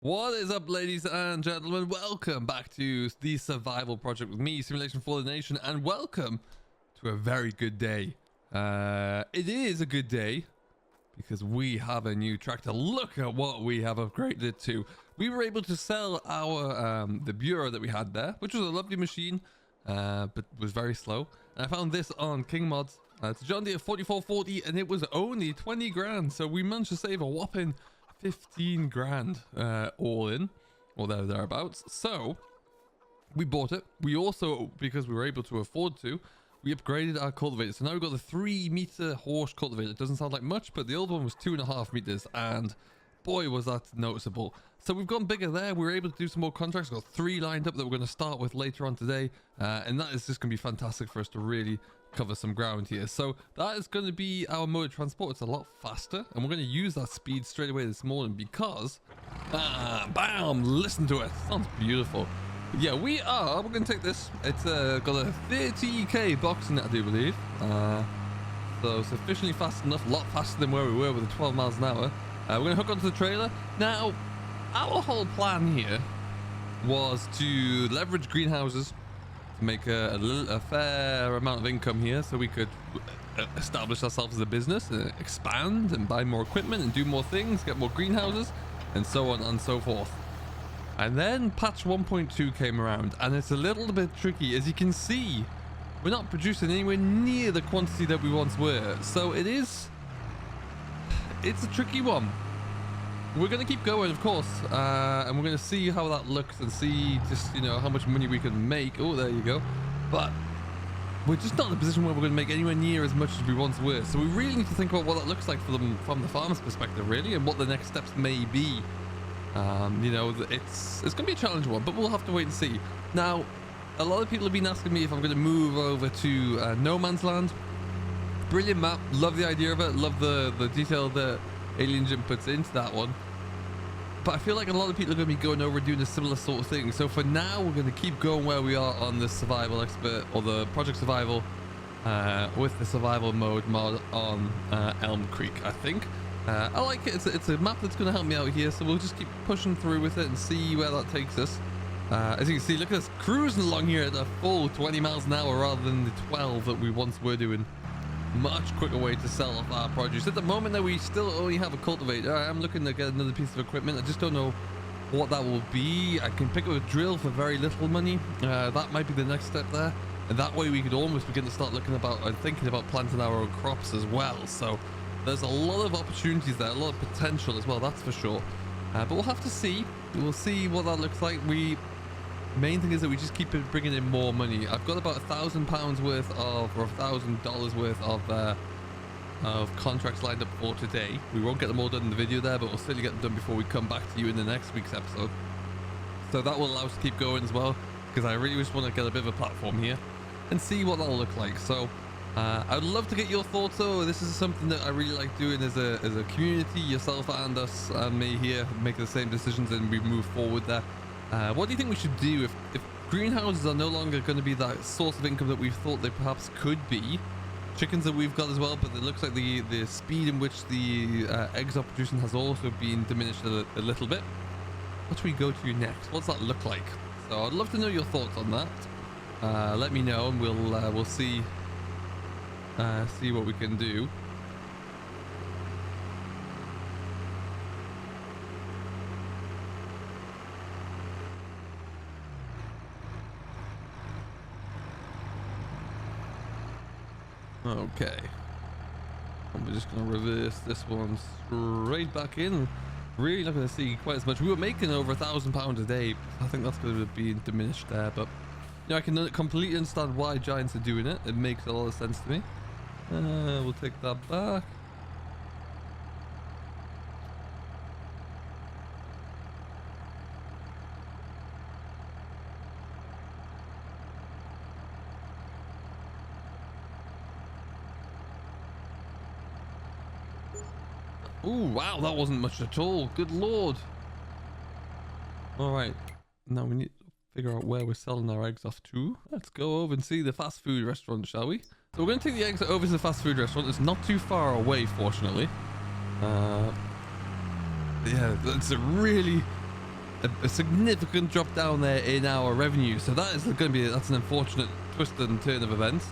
What is up, ladies and gentlemen? Welcome back to the survival project with me, Simulation for the Nation, and welcome to a very good day. It is a good day because we have a new tractor. Look at what we have upgraded it to. We were able to sell our the Bureau that we had there, which was a lovely machine, but was very slow. And I found this on King Mods. It's a John Deere 4440, and it was only 20 grand. So we managed to save a whopping 15 grand all in, or thereabouts. So we bought it. We also, because we were able to afford to, we upgraded our cultivator. So now we've got the 3-meter horse cultivator. It doesn't sound like much, but the old one was 2.5 meters, and boy was that noticeable. So we've gone bigger there. We were able to do some more contracts. We've got 3 lined up that we're going to start with later on today, and that is just going to be fantastic for us to really cover some ground here. So that is going to be our mode of transport. It's a lot faster, and we're going to use that speed straight away this morning because bam, listen to it. Sounds beautiful. Yeah, we're going to take this. It's got a 30k box in it, I do believe, so sufficiently fast enough, a lot faster than where we were with the 12 miles an hour. We're going to hook onto the trailer. Now our whole plan here was to leverage greenhouses, make a fair amount of income here so we could establish ourselves as a business, expand and buy more equipment and do more things, get more greenhouses, and so on and so forth. And then patch 1.2 came around, and it's a little bit tricky. As you can see, we're not producing anywhere near the quantity that we once were, so it's a tricky one. We're going to keep going, of course, and we're going to see how that looks and see just, you know, how much money we can make. Oh, there you go. But we're just not in a position where we're going to make anywhere near as much as we once were. So we really need to think about what that looks like for them from the farmer's perspective, really, and what the next steps may be. You know, it's going to be a challenging one, but we'll have to wait and see. Now, a lot of people have been asking me if I'm going to move over to No Man's Land. Brilliant map. Love the idea of it. Love the detail that Alien Jim puts into that one, but I feel like a lot of people are going to be going over and doing a similar sort of thing. So for now, we're going to keep going where we are on the survival expert, or the project survival, with the survival mode mod on Elm Creek. I think I like it. It's a map that's going to help me out here, so we'll just keep pushing through with it and see where that takes us. As you can see, look at us cruising along here at a full 20 miles an hour rather than the 12 that we once were doing. Much quicker way to sell off our produce. At the moment that we still only have a cultivator, I am looking to get another piece of equipment. I just don't know what that will be. I can pick up a drill for very little money. That might be the next step there, and that way we could almost begin to start looking about and thinking about planting our own crops as well. So there's a lot of opportunities there, a lot of potential as well, that's for sure. But we'll have to see. We'll see what that looks like. Main thing is that we just keep bringing in more money. I've got about £1,000 worth of, or $1,000 worth of contracts lined up for today. We won't get them all done in the video there, but we'll certainly get them done before we come back to you in the next week's episode. So that will allow us to keep going as well, because I really just want to get a bit of a platform here and see what that'll look like. So I would love to get your thoughts. So this is something that I really like doing as a community, yourself and us and me here, make the same decisions and we move forward there. What do you think we should do if greenhouses are no longer going to be that source of income that we thought they perhaps could be? Chickens that we've got as well, but it looks like the speed in which the eggs are producing has also been diminished a little bit. What should we go to next? What's that look like? So I'd love to know your thoughts on that. Let me know, and we'll see what we can do. Okay, and we're just going to reverse this one straight back in. Really not going to see quite as much. We were making over £1,000 a day. I think that's going to be diminished there, but you know, I can completely understand why giants are doing it. It makes a lot of sense to me. We'll take that back. Ooh, wow, that wasn't much at all. Good lord. All right, now we need to figure out where we're selling our eggs off to. Let's go over and see the fast food restaurant, shall we? So we're going to take the eggs over to the fast food restaurant. It's not too far away, fortunately. Yeah, it's a really a significant drop down there in our revenue. So that is going to be, that's an unfortunate twist and turn of events.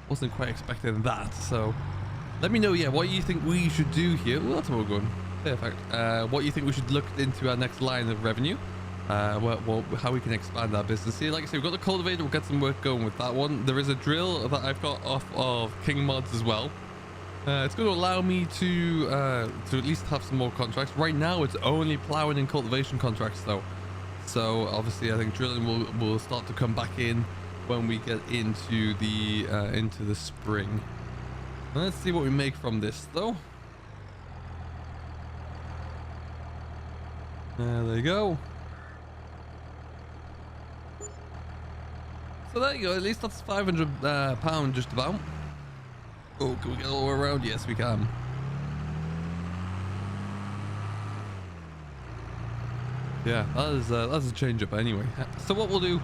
Wasn't quite expecting that. So let me know, yeah, what you think we should do here. Well, that's where we're going. Perfect. What you think we should look into our next line of revenue. Well, how we can expand our business here. Like I said, we've got the cultivator. We'll get some work going with that one. There is a drill that I've got off of King Mods as well. It's going to allow me to at least have some more contracts. Right now, it's only plowing and cultivation contracts, though. So obviously, I think drilling will start to come back in when we get into the spring. Let's see what we make from this, though. There you go. So there you go. At least that's £500 just about. Oh, can we get all the way around? Yes, we can. Yeah, that's a change up anyway. So what we'll do,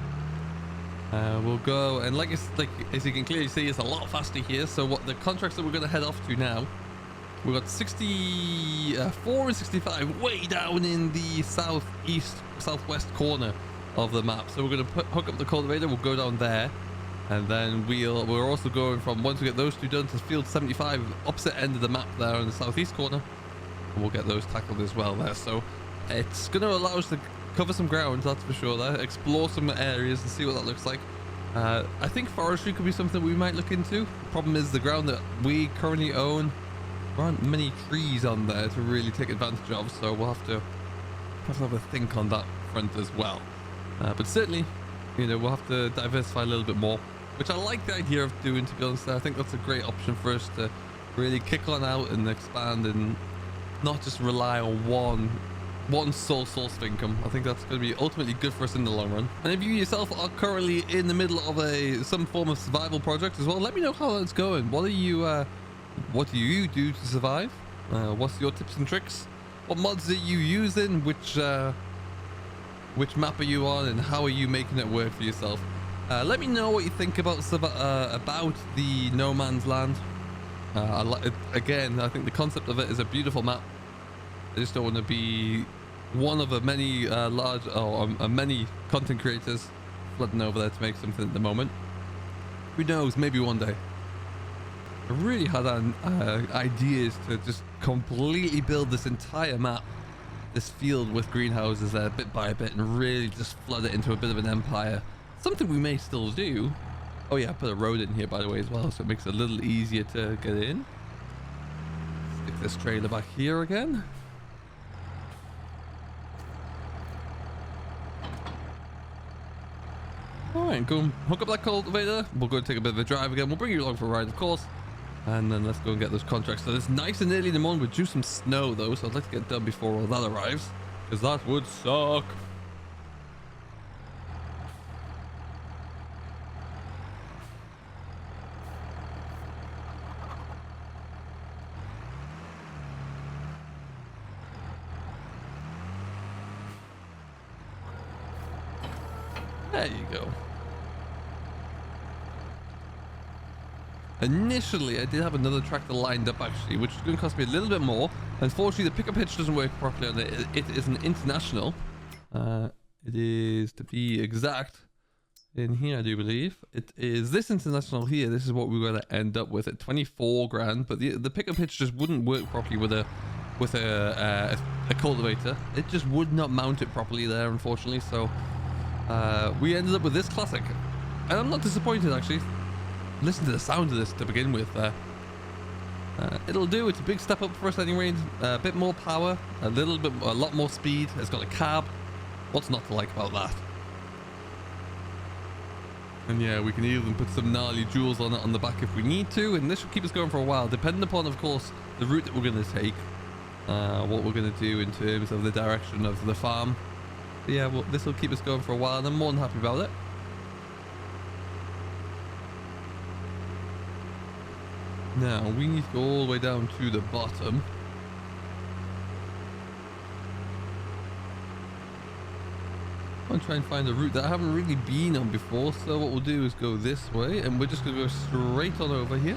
we'll go and as you can clearly see, it's a lot faster here. So what the contracts that we're going to head off to now, we've got 64 and 65 way down in the southwest corner of the map. So we're going to hook up the cultivator. We'll go down there. And then we're also going from, once we get those two done, to field 75, opposite end of the map there in the southeast corner. And we'll get those tackled as well there. So it's going to allow us to cover some ground, that's for sure there. Explore some areas and see what that looks like. I think forestry could be something we might look into. The problem is the ground that we currently own, there aren't many trees on there to really take advantage of. So we'll have to have a think on that front as well. But certainly, you know, we'll have to diversify a little bit more, which I like the idea of doing, to be honest. I think that's a great option for us to really kick on out and expand and not just rely on one sole source of income. I think that's going to be ultimately good for us in the long run. And if you yourself are currently in the middle of some form of survival project as well, let me know how that's going. What do you do to survive? What's your tips and tricks? What mods are you using? Which map are you on, and how are you making it work for yourself? Let me know what you think about the No Man's Land. Again, I think the concept of it is a beautiful map. I just don't want to be one of a many many content creators flooding over there to make something at the moment. Who knows? Maybe one day. I really had ideas to just completely build this entire map, this field with greenhouses there bit by bit, and really just flood it into a bit of an empire. Something we may still do. Oh yeah, I put a road in here, by the way, as well, so it makes it a little easier to get in. Stick this trailer back here again. Alright, go and hook up that cultivator. We'll go and take a bit of a drive again. We'll bring you along for a ride, of course. And then let's go and get those contracts. So it's nice and early in the morning. We're due some snow, though, so I'd like to get done before all that arrives, because that would suck. There you go. Initially, I did have another tractor lined up, actually, which is going to cost me a little bit more. Unfortunately, the pickup hitch doesn't work properly on it. It is an international. It is, to be exact, in here, I do believe. It is this international here. This is what we're going to end up with at 24 grand. But the pickup hitch just wouldn't work properly with a cultivator. It just would not mount it properly there, unfortunately. So we ended up with this classic, and I'm not disappointed, actually. Listen to the sound of this to begin with. It'll do. It's a big step up for us anyway. A bit more power, a lot more speed. It's got a cab. What's not to like about that? And yeah, we can even put some gnarly jewels on it on the back if we need to, and this should keep us going for a while, depending upon, of course, the route that we're going to take, what we're going to do in terms of the direction of the farm. But yeah, well, this will keep us going for a while, and I'm more than happy about it. Now, we need to go all the way down to the bottom. I'm trying to find a route that I haven't really been on before, so what we'll do is go this way, and we're just going to go straight on over here.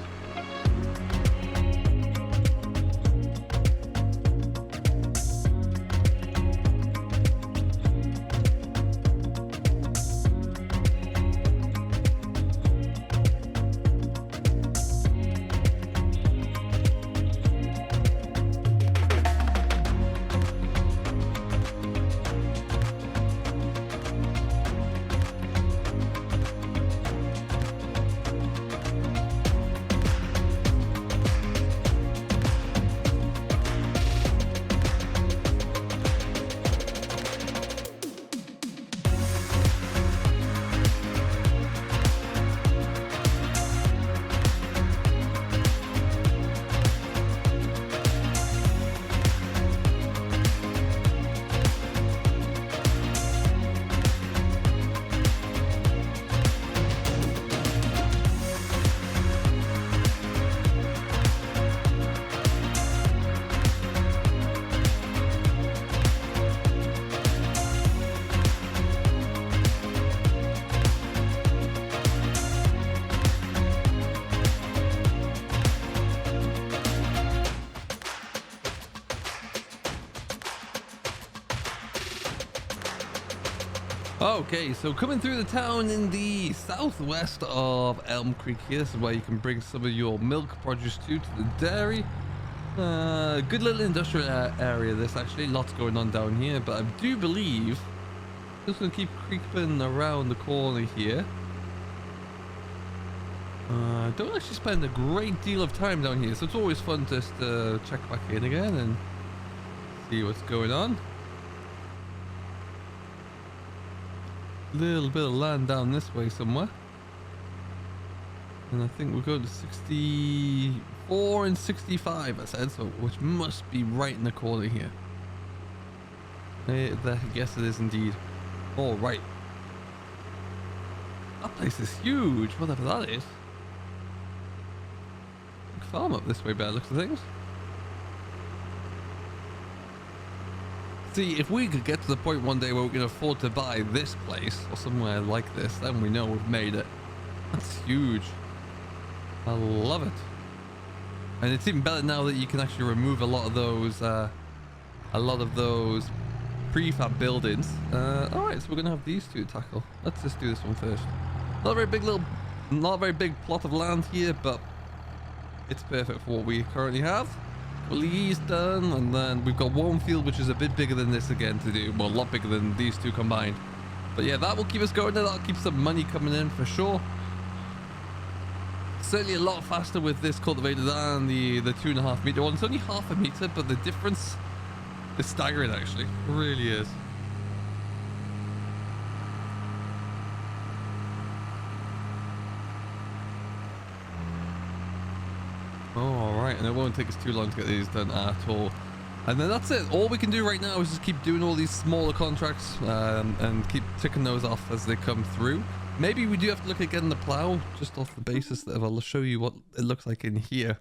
Okay, so coming through the town in the southwest of Elm Creek here, this is where you can bring some of your milk produce to the dairy. Good little industrial area this actually, lots going on down here, but I do believe just gonna keep creeping around the corner here. Don't actually spend a great deal of time down here, so it's always fun just to check back in again and see what's going on. Little bit of land down this way somewhere, and I think we're going to 64 and 65 I said, so which must be right in the corner here. Yes it is indeed. All right, that place is huge, whatever that is. Big farm up this way by the looks of things. See, if we could get to the point one day where we can afford to buy this place or somewhere like this, then we know we've made it. That's huge. I love it. And it's even better now that you can actually remove a lot of those prefab buildings. All right, so we're gonna have these two to tackle. Let's just do this one first. Not a very big plot of land here, but it's perfect for what we currently have. Please done, and then we've got one field which is a bit bigger than this again to do. Well, a lot bigger than these two combined. But yeah, that will keep us going, and that'll keep some money coming in for sure. Certainly a lot faster with this cultivator than the 2.5 meter one. It's only half a meter, but the difference is staggering actually. It really is. Alright, and it won't take us too long to get these done at all. And then that's it. All we can do right now is just keep doing all these smaller contracts and keep ticking those off as they come through. Maybe we do have to look at getting the plow, just off the basis that I'll show you what it looks like in here.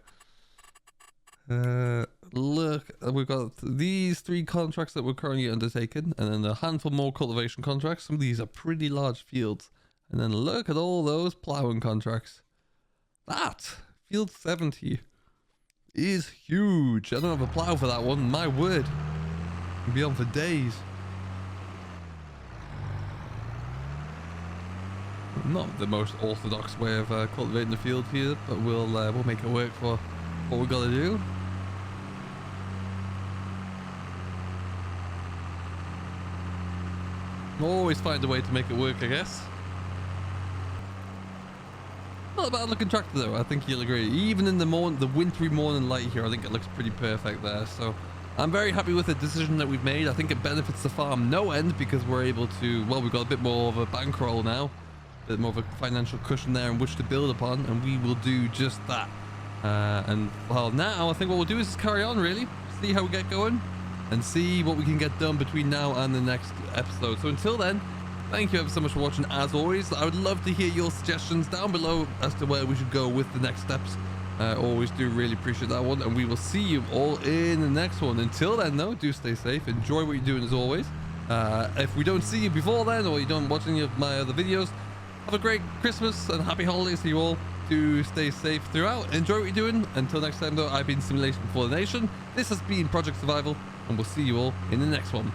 Look, we've got these 3 contracts that we're currently undertaking, and then a handful more cultivation contracts. Some of these are pretty large fields. And then look at all those plowing contracts. That field 70 is huge. I don't have a plow for that one, my word. I'll be on for days. Not the most orthodox way of cultivating the field here, but we'll make it work for what we gotta do. Always find a way to make it work, I guess. Not a bad looking tractor though, I think you'll agree. Even in the wintry morning light here, I think it looks pretty perfect there. So I'm very happy with the decision that we've made. I think it benefits the farm no end because we're able to, well, we've got a bit more of a bankroll now. A bit more of a financial cushion there in which to build upon, and we will do just that. And well, now I think what we'll do is just carry on really, see how we get going and see what we can get done between now and the next episode. So until then, thank you ever so much for watching. As always, I would love to hear your suggestions down below as to where we should go with the next steps. Always do really appreciate that one, and we will see you all in the next one. Until then though, do stay safe, enjoy what you're doing as always. If we don't see you before then, or you don't watch any of my other videos, have a great Christmas and happy holidays to you all. Do stay safe throughout. Enjoy what you're doing. Until next time though, I've been Simulation for the Nation. This has been Project Survival, and we'll see you all in the next one.